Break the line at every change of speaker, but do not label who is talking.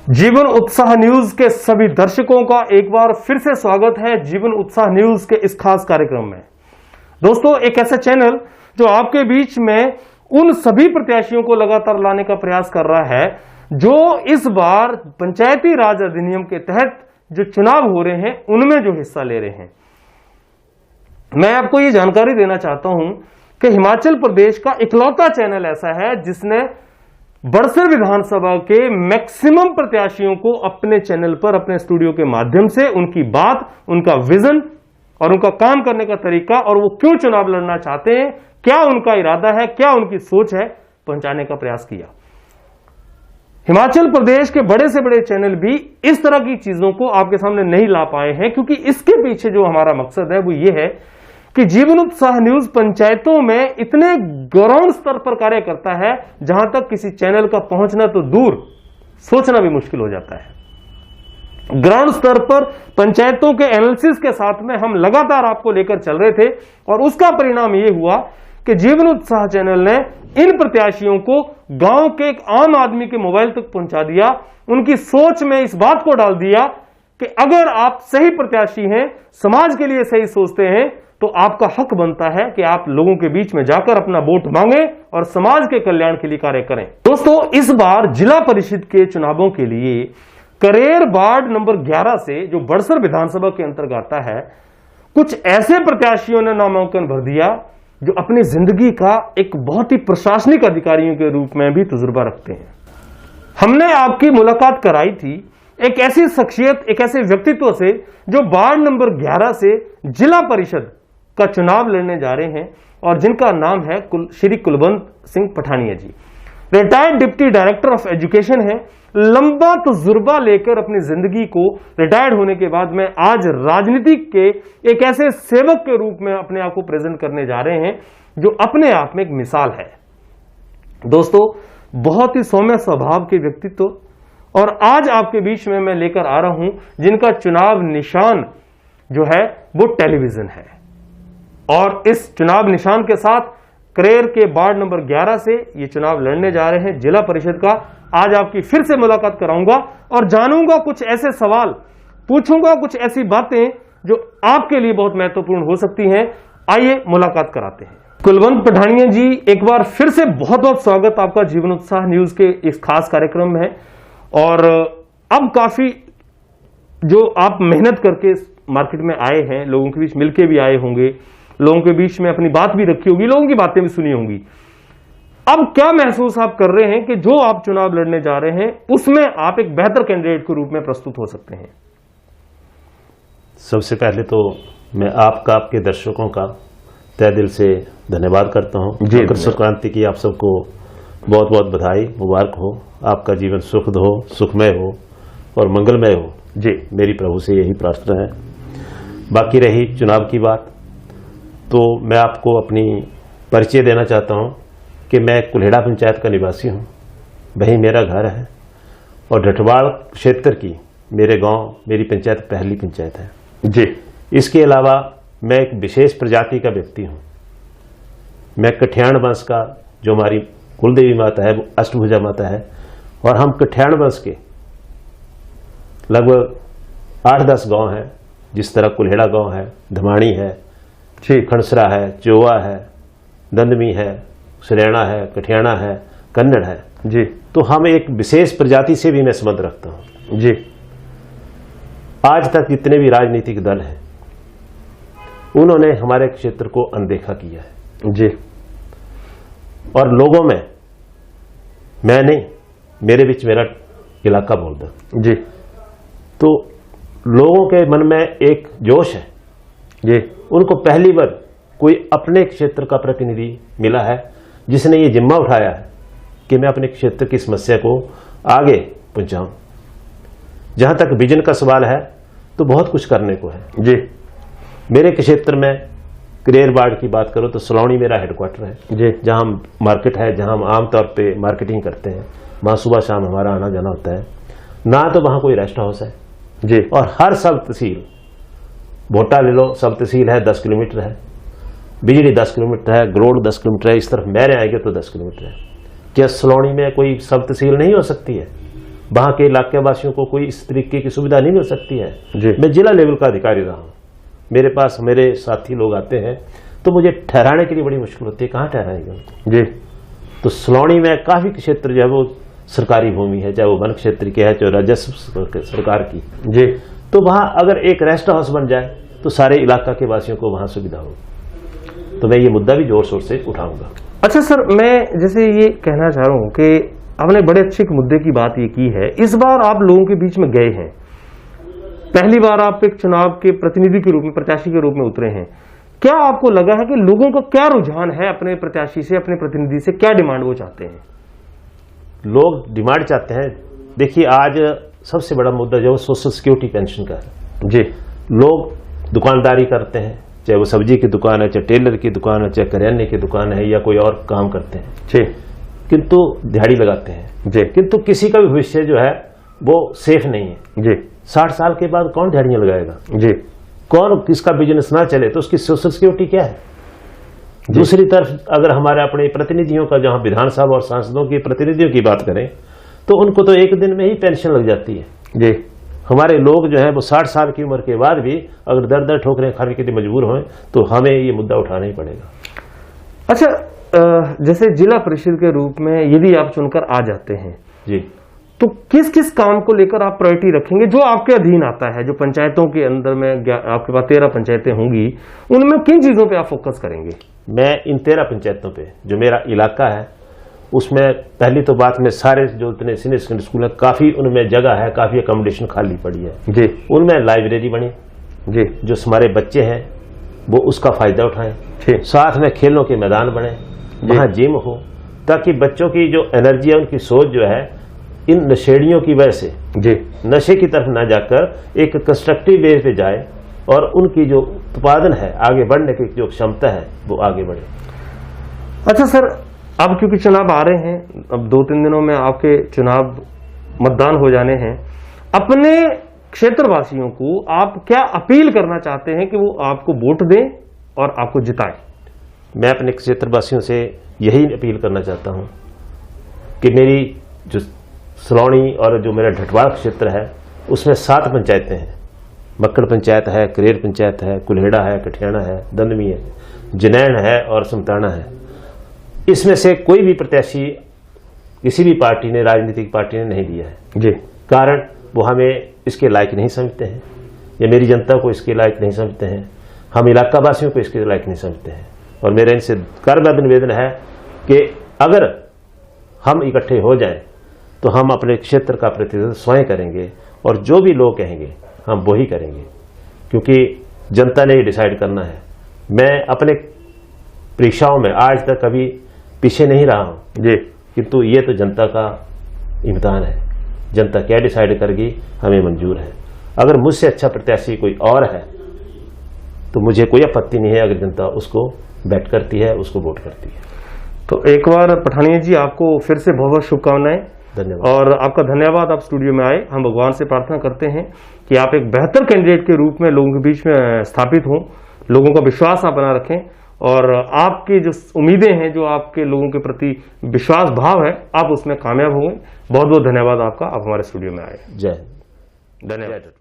जीवन उत्साह न्यूज के सभी दर्शकों का एक बार फिर से स्वागत है जीवन उत्साह न्यूज के इस खास कार्यक्रम में। दोस्तों, एक ऐसा चैनल जो आपके बीच में उन सभी प्रत्याशियों को लगातार लाने का प्रयास कर रहा है जो इस बार पंचायती राज अधिनियम के तहत जो चुनाव हो रहे हैं उनमें जो हिस्सा ले रहे हैं। मैं आपको ये जानकारी देना चाहता हूं कि हिमाचल प्रदेश का इकलौता चैनल ऐसा है जिसने बड़सर विधानसभा के मैक्सिमम प्रत्याशियों को अपने चैनल पर, अपने स्टूडियो के माध्यम से उनकी बात, उनका विजन और उनका काम करने का तरीका और वो क्यों चुनाव लड़ना चाहते हैं, क्या उनका इरादा है, क्या उनकी सोच है, पहुंचाने का प्रयास किया। हिमाचल प्रदेश के बड़े से बड़े चैनल भी इस तरह की चीजों को आपके सामने नहीं ला पाए हैं, क्योंकि इसके पीछे जो हमारा मकसद है वो ये है कि जीवन उत्साह न्यूज पंचायतों में इतने ग्राउंड स्तर पर कार्य करता है जहां तक किसी चैनल का पहुंचना तो दूर, सोचना भी मुश्किल हो जाता है। ग्राउंड स्तर पर पंचायतों के एनालिसिस के साथ में हम लगातार आपको लेकर चल रहे थे और उसका परिणाम यह हुआ कि जीवन उत्साह चैनल ने इन प्रत्याशियों को गांव के एक आम आदमी के मोबाइल तक पहुंचा दिया, उनकी सोच में इस बात को डाल दिया कि अगर आप सही प्रत्याशी हैं, समाज के लिए सही सोचते हैं, तो आपका हक बनता है कि आप लोगों के बीच में जाकर अपना वोट मांगे और समाज के कल्याण के लिए कार्य करें। दोस्तों, इस बार जिला परिषद के चुनावों के लिए करेर वार्ड नंबर 11 से जो बड़सर विधानसभा के अंतर्गत आता है, कुछ ऐसे प्रत्याशियों ने नामांकन भर दिया जो अपनी जिंदगी का एक बहुत ही प्रशासनिक अधिकारियों के रूप में भी तजुर्बा रखते हैं। हमने आपकी मुलाकात कराई थी एक ऐसी शख्सियत, एक ऐसे व्यक्तित्व से जो वार्ड नंबर 11 से जिला परिषद का चुनाव लड़ने जा रहे हैं और जिनका नाम है Shri Kulwant Singh Pathania ji. Retired deputy director of education है, लंबा तजुर्बा लेकर अपनी जिंदगी को रिटायर्ड होने के बाद में आज राजनीति के एक ऐसे सेवक के रूप में अपने आप को प्रेजेंट करने जा रहे हैं जो अपने आप में एक मिसाल है। दोस्तों, बहुत ही सौम्य स्वभाव के व्यक्तित्व और आज आपके बीच में मैं लेकर आ रहा हूं जिनका चुनाव निशान जो है वो टेलीविजन है और इस चुनाव निशान के साथ करेर के वार्ड नंबर 11 से ये चुनाव लड़ने जा रहे हैं जिला परिषद का। आज आपकी फिर से मुलाकात कराऊंगा और जानूंगा, कुछ ऐसे सवाल पूछूंगा, कुछ ऐसी बातें जो आपके लिए बहुत महत्वपूर्ण हो सकती हैं। आइए मुलाकात कराते हैं। कुलवंत पठानिया जी, एक बार फिर से बहुत बहुत स्वागत आपका जीवन उत्साह न्यूज के इस खास कार्यक्रम में है। और अब काफी जो आप मेहनत करके मार्केट में आए हैं, लोगों के बीच मिलके भी आए होंगे, लोगों के बीच में अपनी बात भी रखी होगी, लोगों की बातें भी सुनी होंगी। अब क्या महसूस आप कर रहे हैं कि जो आप चुनाव लड़ने जा रहे हैं उसमें आप एक बेहतर कैंडिडेट के रूप में प्रस्तुत हो सकते हैं?
सबसे पहले तो मैं आपका, आपके दर्शकों का तहे दिल से धन्यवाद करता हूं। मकर संक्रांति की आप सबको बहुत बहुत बधाई, मुबारक हो। आपका जीवन सुखद हो, सुखमय हो और मंगलमय हो जी, मेरी प्रभु से यही प्रार्थना है। बाकी रही चुनाव की बात, तो मैं आपको अपनी परिचय देना चाहता हूं कि मैं कुल्हेड़ा पंचायत का निवासी हूं, वही मेरा घर है और ढटवाड़ क्षेत्र की मेरे गांव, मेरी पंचायत पहली पंचायत है जी। इसके अलावा मैं एक विशेष प्रजाति का व्यक्ति हूं। मैं कठियाण वंश का, जो हमारी कुलदेवी माता है वो अष्टभुजा माता है और हम कठियाण वंश के लगभग 8-10 गांव हैं, जिस तरह कुल्हेड़ा गांव है, धमाणी है, खंडसरा है, चोवा है, दंदमी है, सुरैना है, कठियाणा है, कन्नड़ है जी। तो हम एक विशेष प्रजाति से भी मैं संबंध रखता हूं जी। आज तक जितने भी राजनीतिक दल हैं उन्होंने हमारे क्षेत्र को अनदेखा किया है जी। और लोगों में, मैं नहीं, मेरे बीच मेरा इलाका बोलता जी, तो लोगों के मन में एक जोश है जी। उनको पहली बार कोई अपने क्षेत्र का प्रतिनिधि मिला है जिसने ये जिम्मा उठाया है कि मैं अपने क्षेत्र की समस्या को आगे पहुंचाऊं। जहां तक विजन का सवाल है तो बहुत कुछ करने को है जी। मेरे क्षेत्र में करेर वार्ड की बात करो तो सलौनी मेरा हेडक्वार्टर है जी, जहां मार्केट है, जहां हम आमतौर पे मार्केटिंग करते हैं। वहां सुबह शाम हमारा आना जाना होता है। ना तो वहां कोई रेस्ट हाउस है जी, और हर सब तहसील, भोटा ले लो, सब तहसील है 10 किलोमीटर है, बिजली 10 किलोमीटर है, ग्रोड 10 किलोमीटर है, इस तरफ मैरे आएंगे तो 10 किलोमीटर है। क्या सलौनी में कोई सब तहसील नहीं हो सकती है? वहां के इलाके वासियों को कोई इस तरीके की सुविधा नहीं मिल सकती है।
जी।
मैं जिला लेवल का अधिकारी रहा हूं, मेरे पास मेरे साथी लोग आते हैं तो मुझे ठहराने के लिए बड़ी मुश्किल होती है, कहाँ ठहराएंगे जी। तो सलौनी में काफी क्षेत्र जो है वो सरकारी भूमि है, चाहे वो वन क्षेत्र की है चाहे राजस्व सरकार की जी। तो वहां अगर एक रेस्ट हाउस बन जाए तो सारे इलाका के वासियों को वहां सुविधा हो। तो मैं ये मुद्दा भी जोर शोर से उठाऊंगा।
अच्छा सर, मैं जैसे ये कहना चाह रहा हूं कि आपने बड़े अच्छे एक मुद्दे की बात ये की है। इस बार आप लोगों के बीच में गए हैं, पहली बार आप एक चुनाव के प्रतिनिधि के रूप में, प्रत्याशी के रूप में उतरे हैं। क्या आपको लगा है कि लोगों का क्या रुझान है अपने प्रत्याशी से, अपने प्रतिनिधि से, क्या डिमांड वो चाहते हैं?
लोग डिमांड चाहते हैं, देखिए आज सबसे बड़ा मुद्दा जो सोशल सिक्योरिटी पेंशन का है जी। लोग दुकानदारी करते हैं, चाहे वो सब्जी की दुकान है, चाहे टेलर की दुकान है, चाहे करियाने की दुकान है या कोई और काम करते हैं जी, किंतु दिहाड़ी लगाते हैं जी, किंतु किसी का भी भविष्य जो है वो सेफ नहीं है जी। 60 साल के बाद कौन दिहाड़ियां लगाएगा जी? कौन, किसका बिजनेस ना चले तो उसकी सोशल सिक्योरिटी क्या है? दूसरी तरफ अगर हमारे अपने प्रतिनिधियों का, जहां विधानसभा और सांसदों की प्रतिनिधियों की बात करें तो उनको तो एक दिन में ही पेंशन लग जाती है जी। हमारे लोग जो है वो 60 साल की उम्र के बाद भी अगर दर दर ठोकरें खाने के लिए मजबूर हों तो हमें ये मुद्दा उठाना ही पड़ेगा।
अच्छा, जैसे जिला परिषद के रूप में यदि आप चुनकर आ जाते हैं
जी,
तो किस किस काम को लेकर आप प्रायोरिटी रखेंगे जो आपके अधीन आता है? जो पंचायतों के अंदर में आपके पास 13 पंचायतें होंगी, उनमें किन चीजों पे आप फोकस करेंगे?
मैं इन 13 पंचायतों पे, जो मेरा इलाका है उसमें पहली तो बात में सारे जो इतने सीनियर सेकेंडरी स्कूल है, काफी उनमें जगह है, काफी अकोमोडेशन खाली पड़ी है जी। उनमें लाइब्रेरी बनी जी, जो हमारे बच्चे हैं वो उसका फायदा उठाएं। साथ में खेलों के मैदान बने, वहां जिम हो, ताकि बच्चों की जो एनर्जी है, उनकी सोच जो है इन नशेड़ियों की वजह से जी नशे की तरफ ना जाकर एक कंस्ट्रक्टिव वे पे जाए और उनकी जो उत्पादन है, आगे बढ़ने की जो क्षमता है वो आगे बढ़े।
अच्छा सर, अब क्योंकि चुनाव आ रहे हैं, अब 2-3 दिनों में आपके चुनाव मतदान हो जाने हैं, अपने क्षेत्रवासियों को आप क्या अपील करना चाहते हैं कि वो आपको वोट दें और आपको जिताएं?
मैं अपने क्षेत्रवासियों से यही अपील करना चाहता हूं कि मेरी जो सलौनी और जो मेरा ढटवाल क्षेत्र है उसमें 7 पंचायतें हैं। मक्कड़ पंचायत है, करेर पंचायत है, कुल्हेड़ा है, कठियाना है, दंदमी है, जनैन है और समताना है। इसमें से कोई भी प्रत्याशी किसी भी पार्टी ने, राजनीतिक पार्टी ने नहीं दिया है जी। कारण वो हमें इसके लायक नहीं समझते हैं, या मेरी जनता को इसके लायक नहीं समझते हैं, हम इलाका वासियों को इसके लायक नहीं समझते हैं। और मेरा इनसे करबद्ध निवेदन है कि अगर हम इकट्ठे हो जाएं तो हम अपने क्षेत्र का प्रतिनिधित्व स्वयं करेंगे और जो भी लोग कहेंगे हम वही करेंगे, क्योंकि जनता ने ये डिसाइड करना है। मैं अपने परीक्षाओं में आज तक कभी पीछे नहीं रहा हूं जी, किंतु ये तो जनता का इम्तिहान है। जनता क्या डिसाइड करेगी हमें मंजूर है। अगर मुझसे अच्छा प्रत्याशी कोई और है तो मुझे कोई आपत्ति नहीं है, अगर जनता उसको बैट करती है, उसको वोट करती है।
तो एक बार पठानिया जी, आपको फिर से बहुत बहुत शुभकामनाएं।
धन्यवाद।
और आपका धन्यवाद, आप स्टूडियो में आए। हम भगवान से प्रार्थना करते हैं कि आप एक बेहतर कैंडिडेट के रूप में लोगों के बीच में स्थापित हों, लोगों का विश्वास आप बना रखें और आपकी जो उम्मीदें हैं, जो आपके लोगों के प्रति विश्वास भाव है, आप उसमें कामयाब होंगे। बहुत बहुत धन्यवाद आपका, आप हमारे स्टूडियो में आए।
जय हिंद।
धन्यवाद।